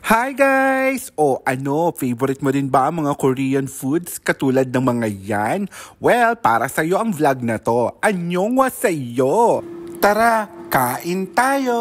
Hi guys! Favorite mo din ba ang mga Korean foods katulad ng mga yan? Well, para sa'yo ang vlog na to. Annyeongwa sa'yo! Tara, kain tayo!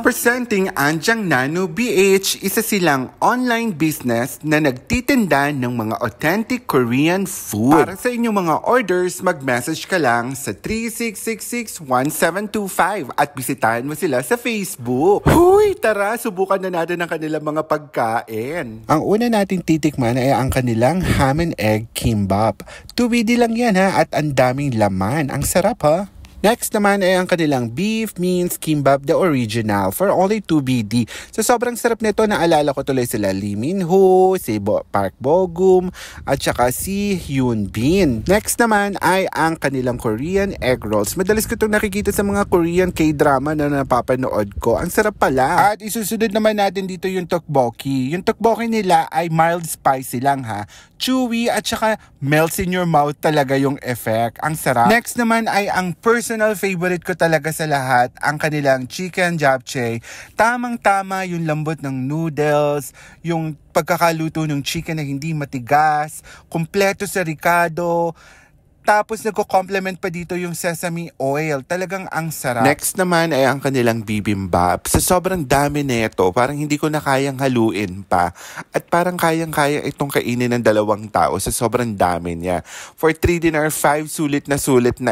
Presenting Anjang Nano BH, isa silang online business na nagtitinda ng mga authentic Korean food. Para sa inyong mga orders, mag-message ka lang sa 3666-1725 at bisitahin mo sila sa Facebook. Huy! Tara, subukan na natin ang kanilang mga pagkain. Ang una nating titikman ay ang kanilang ham and egg kimbap. 2BD lang yan ha, at ang daming laman. Ang sarap ha! Next naman ay ang kanilang beef means kimbap the original for only 2BD. So sobrang sarap nito, naalala ko tuloy sila Lee Min-ho, si Park Bo-gum, at saka si Hyun Bin. Next naman ay ang kanilang Korean egg rolls. Madalas ko itong nakikita sa mga Korean K-drama na napapanood ko. Ang sarap pala. At isusunod naman natin dito yung tteokbokki. Yung tteokbokki nila ay mild spicy lang ha. Chewy at saka melts in your mouth talaga yung effect. Ang sarap. Next naman ay ang personal favorite ko talaga sa lahat, ang kanilang chicken japchae. Tamang-tama yung lambot ng noodles, yung pagkakaluto ng chicken na hindi matigas, kumpleto sa ricado. Tapos nagko-complement pa dito yung sesame oil. Talagang ang sarap. Next naman ay ang kanilang bibimbap. Sa sobrang dami nito, parang hindi ko na kayang haluin pa. At parang kayang-kaya itong kainin ng 2 tao sa sobrang dami niya. For 3 dinner, 5 sulit na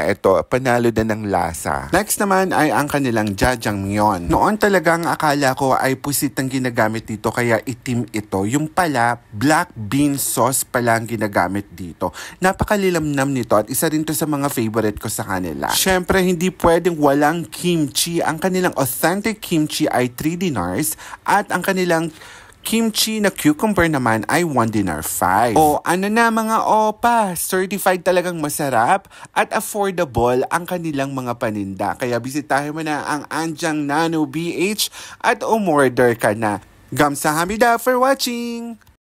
ito. Panalo na ng lasa. Next naman ay ang kanilang jjajangmyeon. Noon talagang akala ko ay pusit ang ginagamit dito kaya itim ito. Yung pala, black bean sauce pala ang ginagamit dito. Napakalilamnam nito at isa rin to sa mga favorite ko sa kanila. Syempre, hindi pwedeng walang kimchi. Ang kanilang authentic kimchi ay 3 dinars at ang kanilang kimchi na cucumber naman ay 1 dinar 5. O ano na mga opa, certified talagang masarap at affordable ang kanilang mga paninda. Kaya bisitahin mo na ang Anjang Nano BH at umorder ka na. Gamsahamnida for watching!